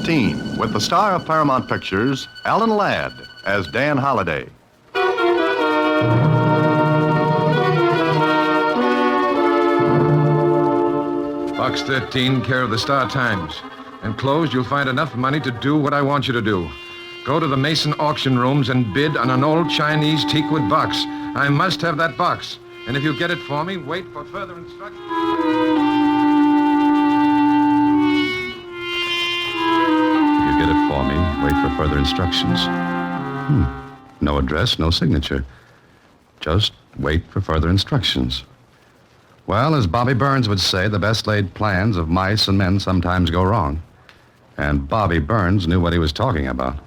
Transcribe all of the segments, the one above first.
13 with the star of Paramount Pictures, Alan Ladd, as Dan Holliday. Box 13, care of the Star Times. Enclosed, you'll find enough money to do what I want you to do. Go to the Mason auction rooms and bid on an old Chinese teakwood box. I must have that box. And if you get it for me, wait for further instructions. If you get it for me, wait for further instructions. No address, no signature. Just wait for further instructions. Well, as Bobby Burns would say, the best laid plans of mice and men sometimes go wrong. And Bobby Burns knew what he was talking about.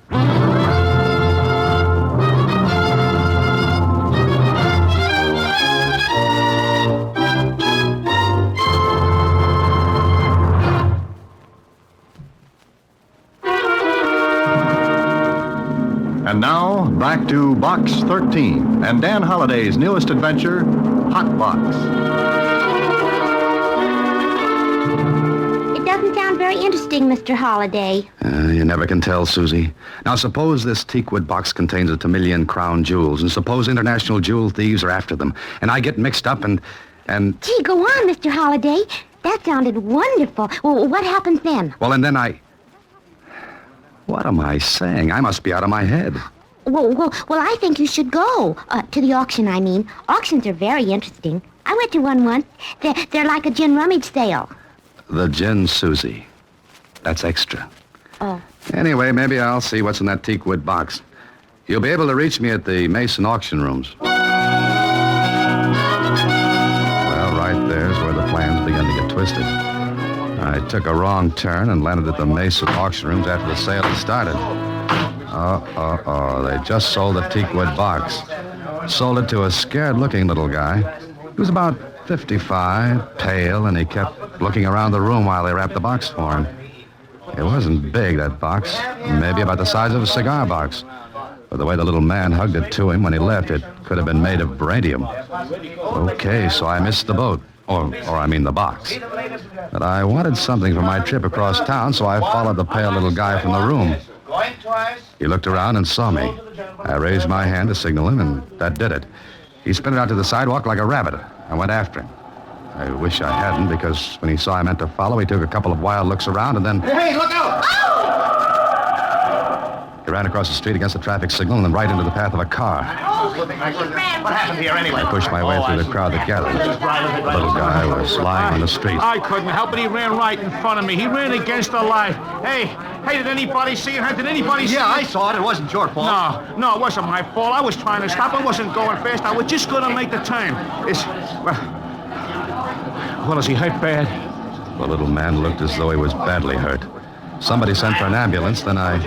And now, back to Box 13 and Dan Holliday's newest adventure, Hot Box. It doesn't sound very interesting, Mr. Holliday. You never can tell, Susie. Now, suppose this teakwood box contains a million crown jewels, and suppose international jewel thieves are after them, and I get mixed up and... Gee, go on, Mr. Holliday. That sounded wonderful. Well, what happens then? Well, and then What am I saying? I must be out of my head. Well, I think you should go. To the auction, I mean. Auctions are very interesting. I went to one once. They're like a gin rummage sale. The gin, Susie. That's extra. Oh. Anyway, maybe I'll see what's in that teakwood box. You'll be able to reach me at the Mason auction rooms. Well, right there's where the plans begin to get twisted. I took a wrong turn and landed at the Mason auction rooms after the sale had started. They just sold the teakwood box. Sold it to a scared-looking little guy. He was about 55, pale, and he kept looking around the room while they wrapped the box for him. It wasn't big, that box. Maybe about the size of a cigar box. But the way the little man hugged it to him when he left, it could have been made of beryllium. Okay, so I missed the boat. Or I mean the box. But I wanted something for my trip across town, so I followed the pale little guy from the room. He looked around and saw me. I raised my hand to signal him, and that did it. He sprinted out to the sidewalk like a rabbit. I went after him. I wish I hadn't, because when he saw I meant to follow, he took a couple of wild looks around, and then... Hey, look out! He ran across the street against the traffic signal and then right into the path of a car. What happened here anyway? I pushed my way through the crowd that gathered. The little guy was lying on the street. I couldn't help it. He ran right in front of me. He ran against the light. Hey, did anybody see it? Did anybody see it? Yeah, I saw it. It wasn't your fault. No, it wasn't my fault. I was trying to stop. I wasn't going fast. I was just going to make the turn. Well, is he hurt bad? The little man looked as though he was badly hurt. Somebody sent for an ambulance, then I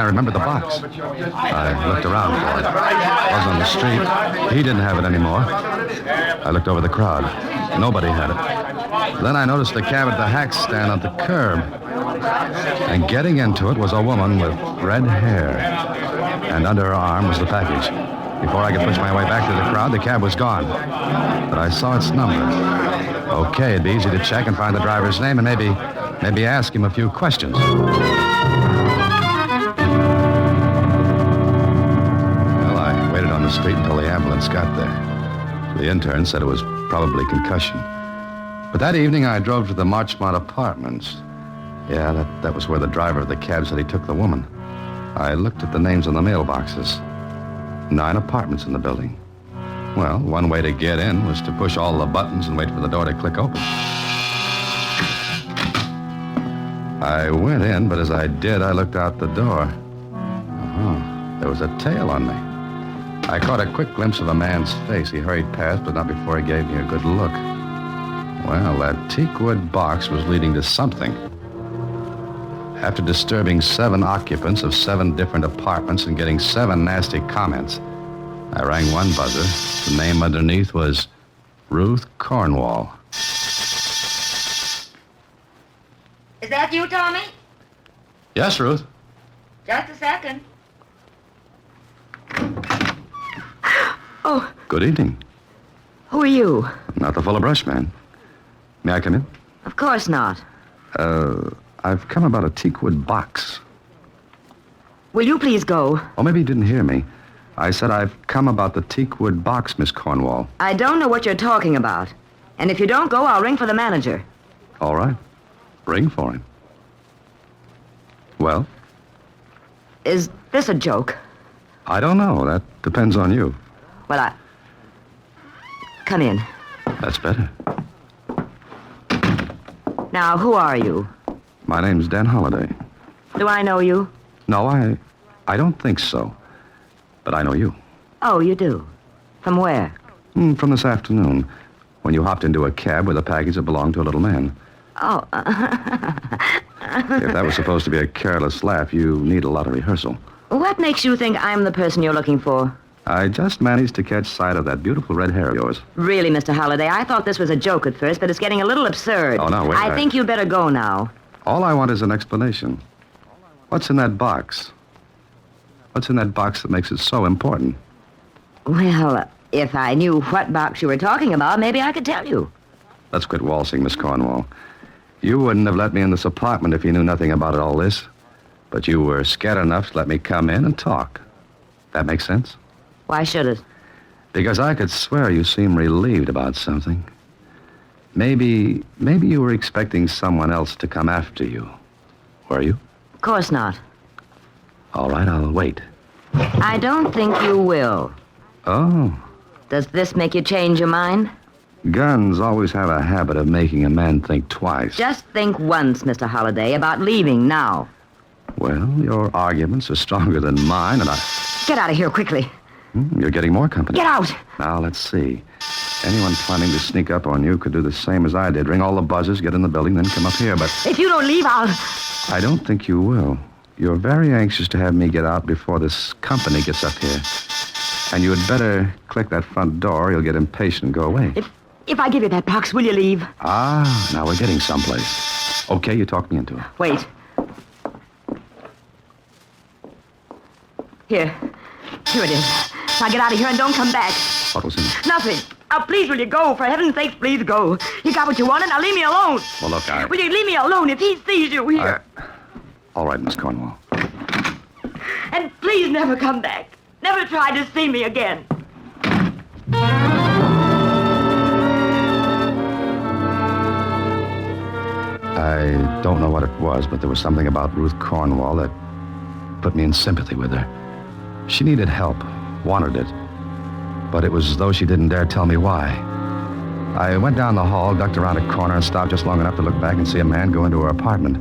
remembered the box. I looked around for it. It was on the street. He didn't have it anymore. I looked over the crowd. Nobody had it. Then I noticed the cab at the hack stand at the curb. And getting into it was a woman with red hair. And under her arm was the package. Before I could push my way back through the crowd, the cab was gone. But I saw its number. Okay, it'd be easy to check and find the driver's name and maybe ask him a few questions. Well, I waited on the street until the ambulance got there. The intern said it was probably concussion. But that evening, I drove to the Marchmont Apartments. Yeah, that was where the driver of the cab said he took the woman. I looked at the names on the mailboxes. 9 apartments in the building. Well, one way to get in was to push all the buttons and wait for the door to click open. I went in, but as I did, I looked out the door. There was a tail on me. I caught a quick glimpse of a man's face. He hurried past, but not before he gave me a good look. Well, that teakwood box was leading to something. After disturbing 7 occupants of 7 different apartments and getting 7 nasty comments, I rang one buzzer. The name underneath was Ruth Cornwall. Is that you, Tommy? Yes, Ruth. Just a second. Oh, Good evening. who are you? Not the full of brush man. May I come in? Of course not. I've come about a teakwood box. Will you please go? Or maybe you didn't hear me. I said I've come about the teakwood box, Miss Cornwall. I don't know what you're talking about. And if you don't go, I'll ring for the manager. All right. Ring for him. Well, Is this a joke? I don't know. That depends on you. Well, Come in. That's better. Now, who are you? My name's Dan Holliday. Do I know you? No, I don't think so. But I know you. Oh, you do? From where? From this afternoon, when you hopped into a cab with a package that belonged to a little man. Oh, If that was supposed to be a careless laugh, you need a lot of rehearsal. What makes you think I'm the person you're looking for? I just managed to catch sight of that beautiful red hair of yours. Really, Mr. Holliday, I thought this was a joke at first, but it's getting a little absurd. Oh, no, wait. I think you'd better go now. All I want is an explanation. What's in that box? What's in that box that makes it so important? Well, if I knew what box you were talking about, maybe I could tell you. Let's quit waltzing, Miss Cornwall. You wouldn't have let me in this apartment if you knew nothing about it, all this. But you were scared enough to let me come in and talk. That makes sense? Why should it? Because I could swear you seem relieved about something. Maybe you were expecting someone else to come after you. Were you? Of course not. All right, I'll wait. I don't think you will. Oh, Does this make you change your mind? guns always have a habit of making a man think twice. Just think once, Mr. Holliday, about leaving now. Well, your arguments are stronger than mine, and Get out of here quickly. You're getting more company. Get out! Now, let's see. Anyone planning to sneak up on you could do the same as I did. Ring all the buzzers, get in the building, then come up here. But If you don't leave, I'll... I don't think you will. You're very anxious to have me get out before this company gets up here. And you had better click that front door. You'll get impatient and go away. If I give you that box, will you leave? Ah, now we're getting someplace. Okay, you talked me into it. Wait. Here it is. Now get out of here and don't come back. What was in it? Nothing. Now, please, will you go? For heaven's sake, please go. You got what you wanted. Now leave me alone. Well, look, Will you leave me alone if he sees you here? All right, Miss Cornwall. And please never come back. Never try to see me again. I don't know what it was, but there was something about Ruth Cornwall that put me in sympathy with her. She needed help, wanted it, but it was as though she didn't dare tell me why. I went down the hall, ducked around a corner, and stopped just long enough to look back and see a man go into her apartment.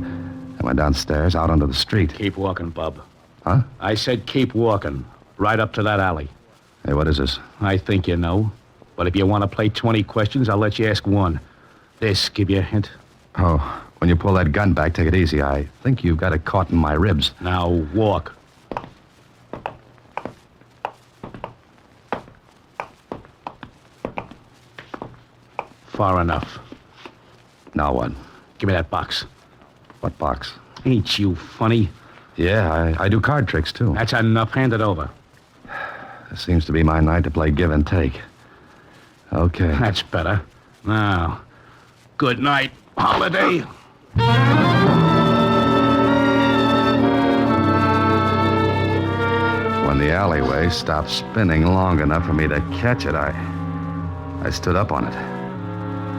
I went downstairs, out onto the street. Keep walking, Bub. Huh? I said keep walking. Right up to that alley. Hey, what is this? I think you know. But if you want to play 20 questions, I'll let you ask one. This give you a hint? Oh, when you pull that gun back, take it easy. I think you've got it caught in my ribs. Now walk. Far enough. Now what? Give me that box. What box? Ain't you funny? Yeah, I do card tricks, too. That's enough. Hand it over. This seems to be my night to play give and take. Okay. That's better. Now, good night, Holiday. When the alleyway stopped spinning long enough for me to catch it, I stood up on it.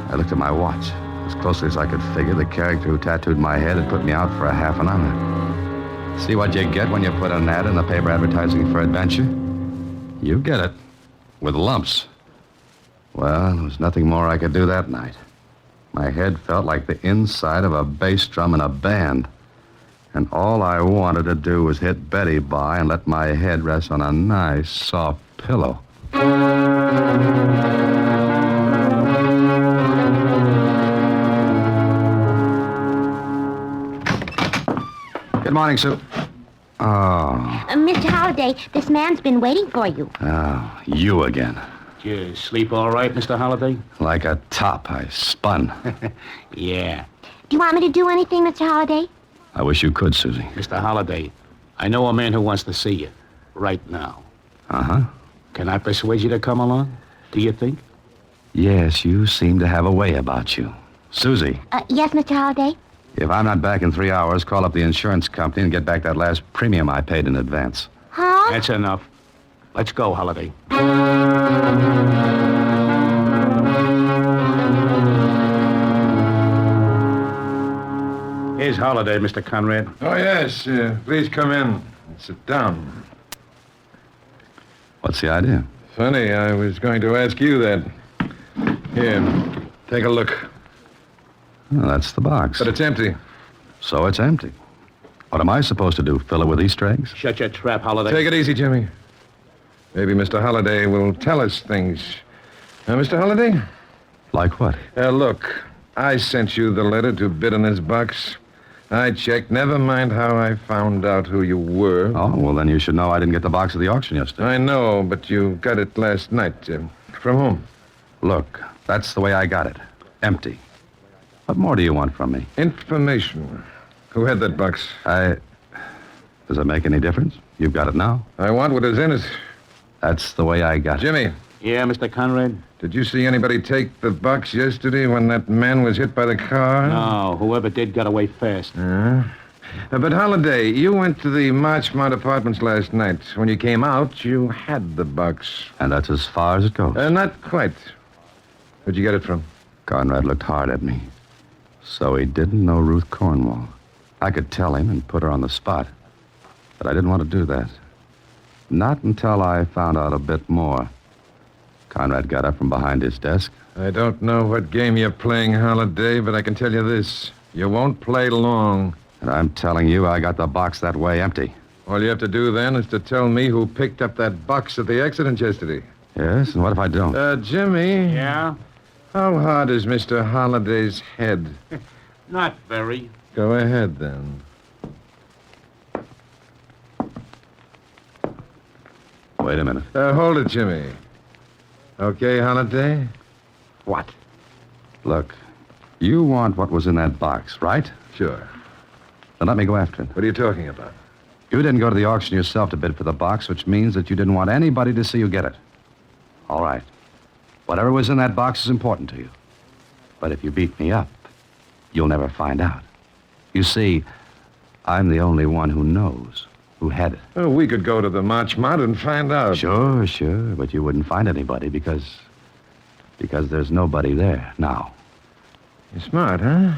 I looked at my watch. As closely as I could figure, the character who tattooed my head had put me out for a half an hour. See what you get when you put an ad in the paper advertising for adventure? You get it. With lumps. Well, there was nothing more I could do that night. My head felt like the inside of a bass drum in a band. And all I wanted to do was hit Betty by and let my head rest on a nice, soft pillow. Good morning, Sue. Oh. Mr. Holliday, this man's been waiting for you. Oh, you again. Did you sleep all right, Mr. Holliday? Like a top, I spun. Yeah. Do you want me to do anything, Mr. Holliday? I wish you could, Susie. Mr. Holliday, I know a man who wants to see you. Right now. Uh-huh. Can I persuade you to come along? Do you think? Yes, you seem to have a way about you. Susie, Yes, Mr. Holliday? If I'm not back in 3 hours, call up the insurance company and get back that last premium I paid in advance. Huh? That's enough. Let's go, Holiday. Here's Holiday, Mr. Conrad. Oh, yes. Please come in and sit down. What's the idea? Funny, I was going to ask you that. Here, take a look. Well, that's the box. But it's empty. So it's empty. What am I supposed to do? Fill it with Easter eggs? Shut your trap, Holiday. Take it easy, Jimmy. Maybe Mr. Holliday will tell us things. Mr. Holliday? Like what? Look, I sent you the letter to bid on this box. I checked. Never mind how I found out who you were. Oh, well, then you should know I didn't get the box at the auction yesterday. I know, but you got it last night. From whom? Look, that's the way I got it. Empty. What more do you want from me? Information. Who had that box? Does it make any difference? You've got it now. I want what is in it. That's the way I got it. Jimmy, Yeah, Mr. Conrad? did you see anybody take the box yesterday when that man was hit by the car? No, whoever did got away fast. But Holliday, you went to the Marchmont Apartments last night. When you came out, you had the box. And that's as far as it goes. Not quite. Where'd you get it from? Conrad looked hard at me. So he didn't know Ruth Cornwall. I could tell him and put her on the spot. But I didn't want to do that. Not until I found out a bit more. Conrad got up from behind his desk. I don't know what game you're playing, Holliday, but I can tell you this. You won't play long. And I'm telling you, I got the box that way empty. All you have to do then is to tell me who picked up that box at the accident yesterday. Yes, and what if I don't? Jimmy. Yeah? How hard is Mr. Holliday's head? Not very. Go ahead, then. Wait a minute. Hold it, Jimmy. Okay, Holliday? What? Look, you want what was in that box, right? Sure. Then let me go after it. What are you talking about? You didn't go to the auction yourself to bid for the box, which means that you didn't want anybody to see you get it. All right. Whatever was in that box is important to you. But if you beat me up, you'll never find out. You see, I'm the only one who knows who had it. Oh, we could go to the Marchmont and find out. Sure, but you wouldn't find anybody because there's nobody there now. You're smart, huh?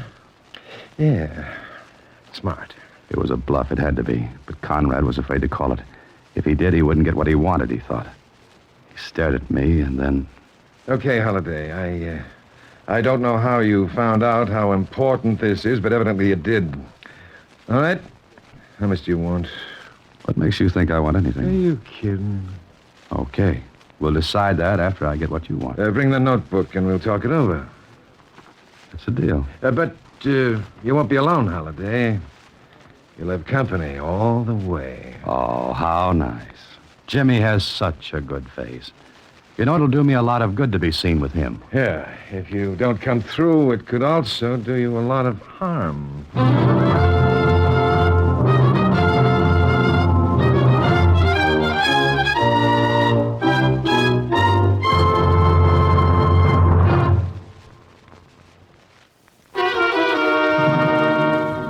Yeah, smart. It was a bluff, it had to be, but Conrad was afraid to call it. If he did, he wouldn't get what he wanted, he thought. He stared at me and then... Okay, Holliday, I don't know how you found out how important this is, but evidently you did. All right? How much do you want? What makes you think I want anything? Are you kidding? Okay. We'll decide that after I get what you want. Bring the notebook and we'll talk it over. It's a deal. But you won't be alone, Holliday. You'll have company all the way. Oh, how nice. Jimmy has such a good face. You know, it'll do me a lot of good to be seen with him. Yeah, if you don't come through, it could also do you a lot of harm.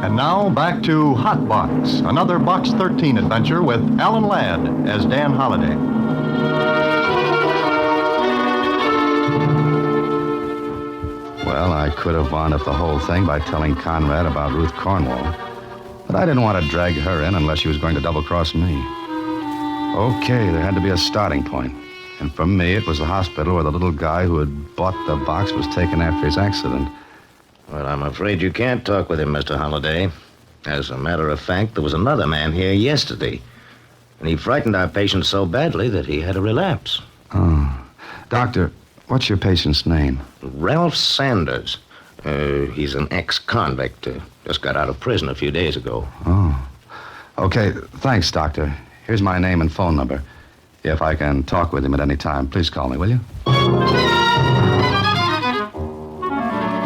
And now back to Hot Box, another Box 13 adventure with Alan Ladd as Dan Holliday. Well, I could have wound up the whole thing by telling Conrad about Ruth Cornwall. But I didn't want to drag her in unless she was going to double-cross me. Okay, there had to be a starting point. And for me, it was the hospital where the little guy who had bought the box was taken after his accident. Well, I'm afraid you can't talk with him, Mr. Holliday. As a matter of fact, there was another man here yesterday. And he frightened our patient so badly that he had a relapse. Oh. Doctor, what's your patient's name? Ralph Sanders. He's an ex-convict. Just got out of prison a few days ago. Oh. Okay, thanks, Doctor. Here's my name and phone number. If I can talk with him at any time, please call me, will you?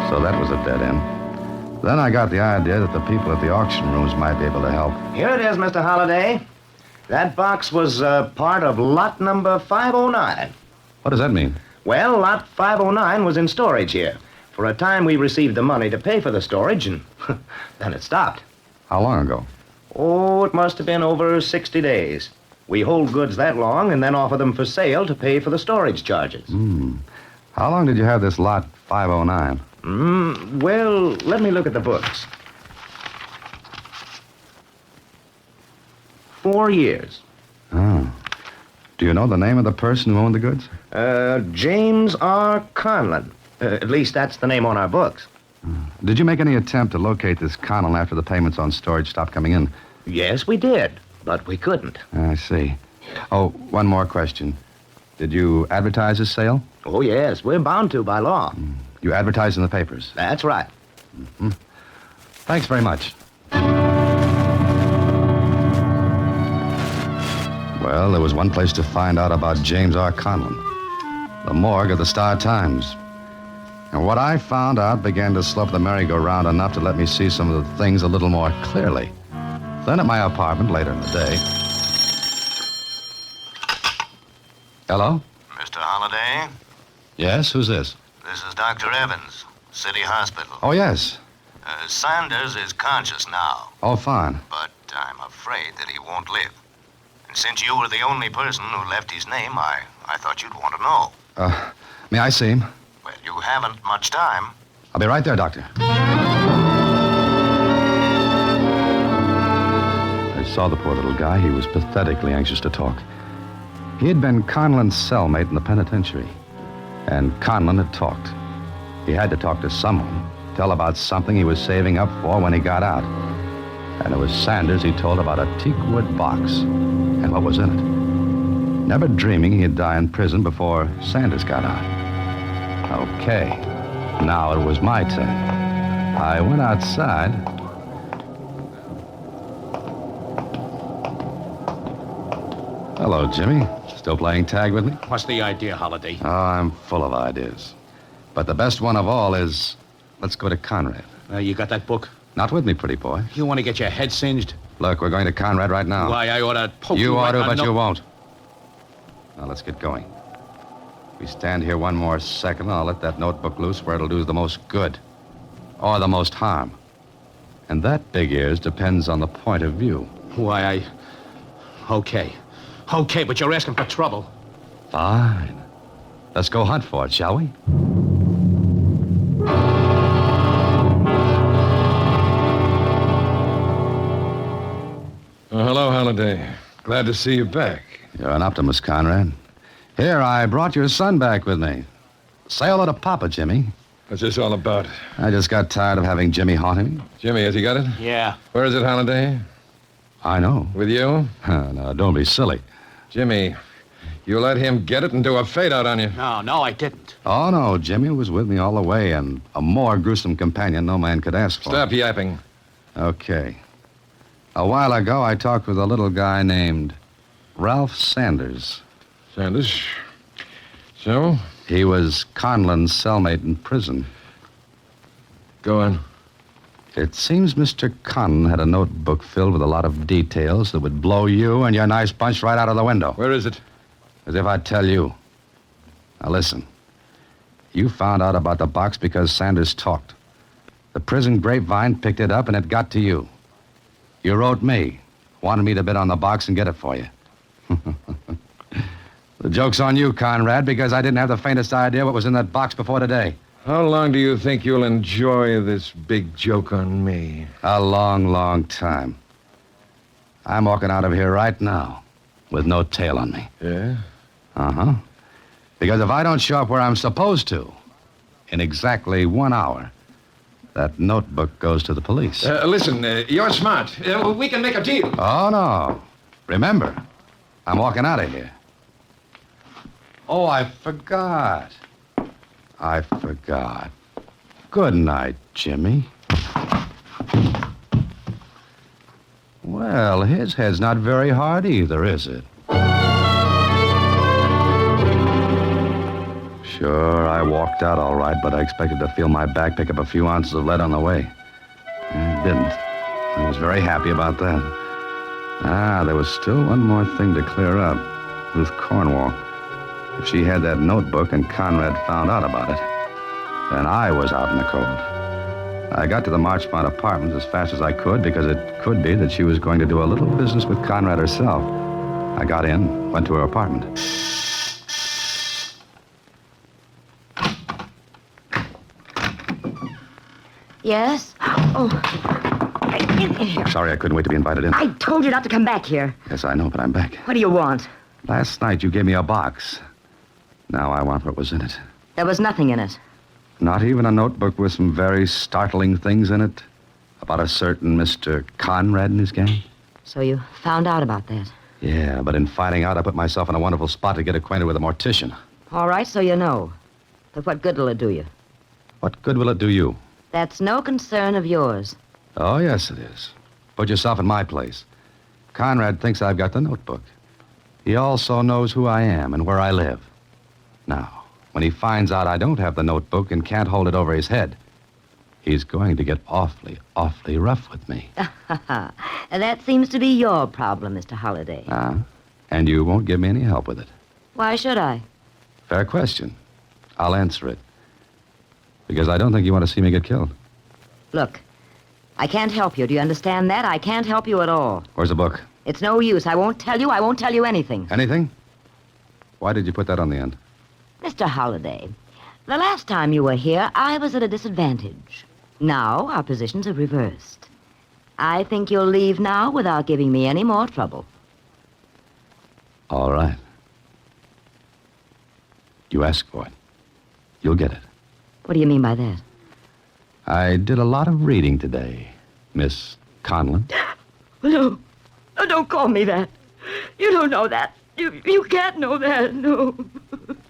So that was a dead end. Then I got the idea that the people at the auction rooms might be able to help. Here it is, Mr. Holliday. That box was part of lot number 509. What does that mean? Well, lot 509 was in storage here. For a time, we received the money to pay for the storage, and then it stopped. How long ago? Oh, it must have been over 60 days. We hold goods that long and then offer them for sale to pay for the storage charges. How long did you have this lot 509? Well, let me look at the books. 4 years. Oh. Do you know the name of the person who owned the goods? James R. Conlon. At least that's the name on our books. Did you make any attempt to locate this Conlon after the payments on storage stopped coming in? Yes, we did, but we couldn't. I see. Oh, one more question. Did you advertise this sale? Oh, yes, we're bound to by law. You advertised in the papers? That's right. Thanks very much. Well, there was one place to find out about James R. Conlon. The morgue of the Star-Times. And what I found out began to slope the merry-go-round enough to let me see some of the things a little more clearly. Then at my apartment later in the day... Hello? Mr. Holliday, Yes, who's this? this is Dr. Evans, City Hospital. Oh, yes. Sanders is conscious now, Oh, fine. but I'm afraid that he won't live. And since you were the only person who left his name, I thought you'd want to know. May I see him? Well, you haven't much time. I'll be right there, Doctor. I saw the poor little guy. He was pathetically anxious to talk. He had been Conlon's cellmate in the penitentiary. And Conlon had talked. He had to talk to someone, tell about something he was saving up for when he got out. And it was Sanders he told about a teakwood box and what was in it. Never dreaming he'd die in prison before Sanders got out. Okay, now it was my turn. I went outside. Hello, Jimmy. Still playing tag with me? What's the idea, Holiday? Oh, I'm full of ideas. But the best one of all is, let's go to Conrad. You got that book? Not with me, pretty boy. You want to get your head singed? Look, we're going to Conrad right now. Why, I ought to poke You ought right to, on but the- you won't. Now, let's get going. We stand here one more second, I'll let that notebook loose where it'll do the most good. Or the most harm. And that, Big Ears, depends on the point of view. Why, Okay. Okay, but you're asking for trouble. Fine. Let's go hunt for it, shall we? Hello, Holliday. Glad to see you back. You're an optimist, Conrad. Here, I brought your son back with me. Say hello to Papa, Jimmy. What's this all about? I just got tired of having Jimmy haunting me. Jimmy, has he got it? Yeah. Where is it, Holliday? I know. With you? Now, don't be silly. Jimmy, you let him get it and do a fade-out on you. No, I didn't. Oh, no, Jimmy was with me all the way, and a more gruesome companion no man could ask for. Stop yapping. Okay. A while ago, I talked with a little guy named Ralph Sanders. Sanders. So? He was Conlon's cellmate in prison. Go on. It seems Mr. Conlon had a notebook filled with a lot of details that would blow you and your nice bunch right out of the window. Where is it? As if I'd tell you. Now, listen. You found out about the box because Sanders talked. The prison grapevine picked it up, and it got to you. You wrote me, wanted me to bid on the box and get it for you. The joke's on you, Conrad, because I didn't have the faintest idea what was in that box before today. How long do you think you'll enjoy this big joke on me? A long, long time. I'm walking out of here right now with no tail on me. Yeah? Uh-huh. Because if I don't show up where I'm supposed to, in exactly 1 hour, that notebook goes to the police. Listen, you're smart. We can make a deal. Oh, no. Remember, I'm walking out of here. Oh, I forgot. Good night, Jimmy. Well, his head's not very hard either, is it? Sure, I walked out all right, but I expected to feel my back pick up a few ounces of lead on the way. It didn't. I was very happy about that. There was still one more thing to clear up. Ruth Cornwall. If she had that notebook and Conrad found out about it, Then I was out in the cold. I got to the Marchmont apartments as fast as I could because it could be that she was going to do a little business with Conrad herself. I got in, went to her apartment. Yes? Oh. In here. Sorry, I couldn't wait to be invited in. I told you not to come back here. Yes, I know, but I'm back. What do you want? Last night you gave me a box. Now I want what was in it. There was nothing in it. Not even a notebook with some very startling things in it about a certain Mr. Conrad and his gang? So you found out about that. Yeah, but in finding out, I put myself in a wonderful spot to get acquainted with a mortician. All right, so you know. But what good will it do you? What good will it do you? That's no concern of yours. Oh, yes, it is. Put yourself in my place. Conrad thinks I've got the notebook. He also knows who I am and where I live. Now, when he finds out I don't have the notebook and can't hold it over his head, he's going to get awfully, awfully rough with me. And that seems to be your problem, Mr. Holliday. And you won't give me any help with it. Why should I? Fair question. I'll answer it. Because I don't think you want to see me get killed. Look, I can't help you. Do you understand that? I can't help you at all. Where's the book? It's no use. I won't tell you anything. Anything? Why did you put that on the end? Mr. Holliday, the last time you were here, I was at a disadvantage. Now, our positions are reversed. I think you'll leave now without giving me any more trouble. All right. You asked for it. You'll get it. What do you mean by that? I did a lot of reading today, Miss Conlon. No. Oh, don't call me that. You don't know that. You can't know that. No.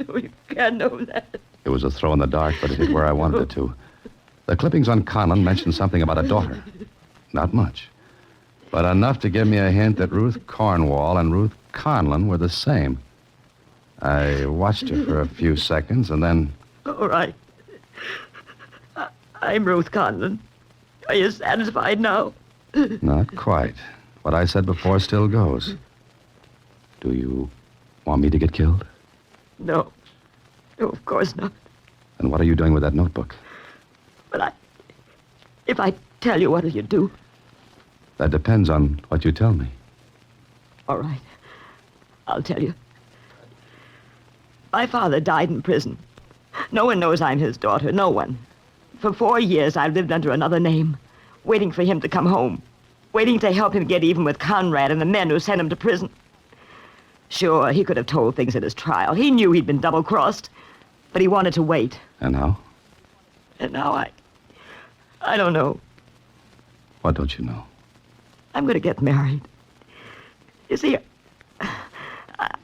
No, you can't know that. It was a throw in the dark, but it hit where I wanted it to. The clippings on Conlon mentioned something about a daughter. Not much. But enough to give me a hint that Ruth Cornwall and Ruth Conlon were the same. I watched her for a few seconds, and then... All right. I'm Ruth Conlon. Are you satisfied now? Not quite. What I said before still goes. Do you want me to get killed? No. No, of course not. Then what are you doing with that notebook? But if I tell you, what'll you do? That depends on what you tell me. All right. I'll tell you. My father died in prison. No one knows I'm his daughter. No one. For 4 years, I've lived under another name, waiting for him to come home, waiting to help him get even with Conrad and the men who sent him to prison. Sure, he could have told things at his trial. He knew he'd been double-crossed, but he wanted to wait. And now? And now I don't know. What don't you know? I'm going to get married. You see,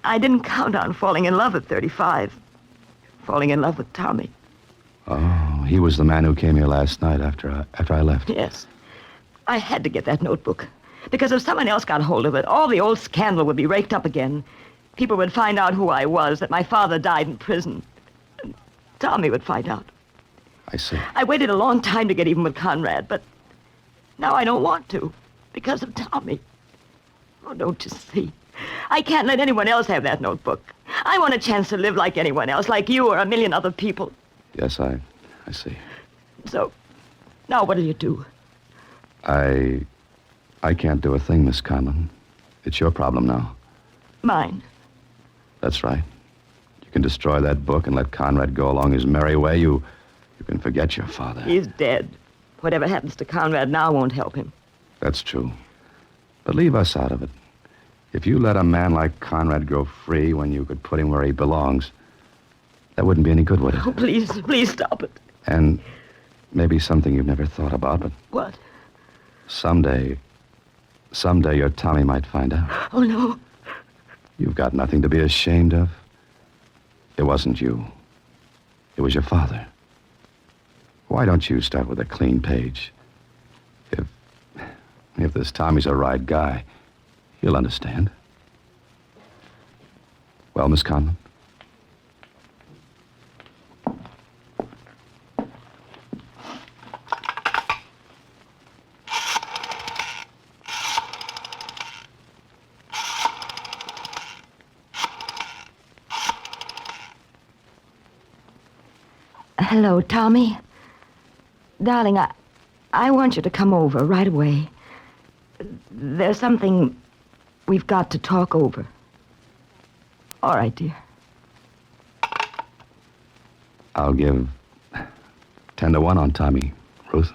I didn't count on falling in love at 35. Falling in love with Tommy. Oh, he was the man who came here last night after I left. Yes. I had to get that notebook. Because if someone else got hold of it, all the old scandal would be raked up again. People would find out who I was, that my father died in prison. And Tommy would find out. I see. I waited a long time to get even with Conrad, but now I don't want to. Because of Tommy. Oh, don't you see? I can't let anyone else have that notebook. I want a chance to live like anyone else, like you or a million other people. Yes, I see. So, now what'll you do? I can't do a thing, Miss Conlon. It's your problem now. Mine. That's right. You can destroy that book and let Conrad go along his merry way. You can forget your father. He's dead. Whatever happens to Conrad now won't help him. That's true. But leave us out of it. If you let a man like Conrad go free when you could put him where he belongs, that wouldn't be any good, would it? Oh, please stop it. And maybe something you've never thought about, but What? someday your Tommy might find out. Oh, no. You've got nothing to be ashamed of. It wasn't you. It was your father. Why don't you start with a clean page? If this Tommy's a right guy, he'll understand. Well, Miss Conlon? Hello, Tommy. Darling, I want you to come over right away. There's something we've got to talk over. All right, dear. I'll give 10 to 1 on Tommy, Ruth.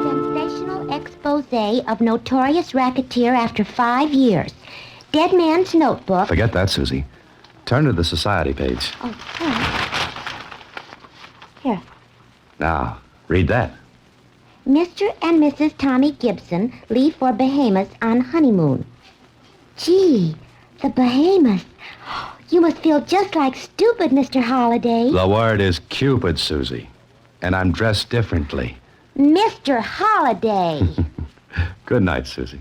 Sensational expose of notorious racketeer after 5 years. Dead Man's Notebook. Forget that, Susie. Turn to the society page. Oh, all right. Here. Now, read that. Mr. and Mrs. Tommy Gibson leave for Bahamas on honeymoon. Gee, the Bahamas. You must feel just like stupid, Mr. Holliday. The word is Cupid, Susie. And I'm dressed differently. Mr. Holliday. Good night, Susie.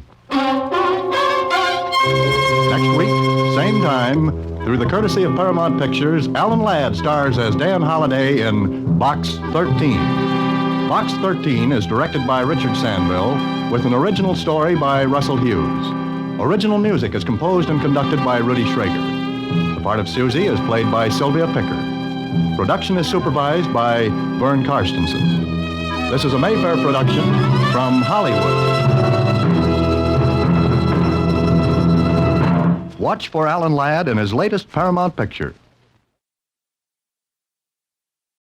Next week, same time, through the courtesy of Paramount Pictures, Alan Ladd stars as Dan Holliday in Box 13. Box 13 is directed by Richard Sandville with an original story by Russell Hughes. Original music is composed and conducted by Rudy Schrager. The part of Susie is played by Sylvia Picker. Production is supervised by Vern Karstensen. This is a Mayfair production from Hollywood. Watch for Alan Ladd in his latest Paramount picture.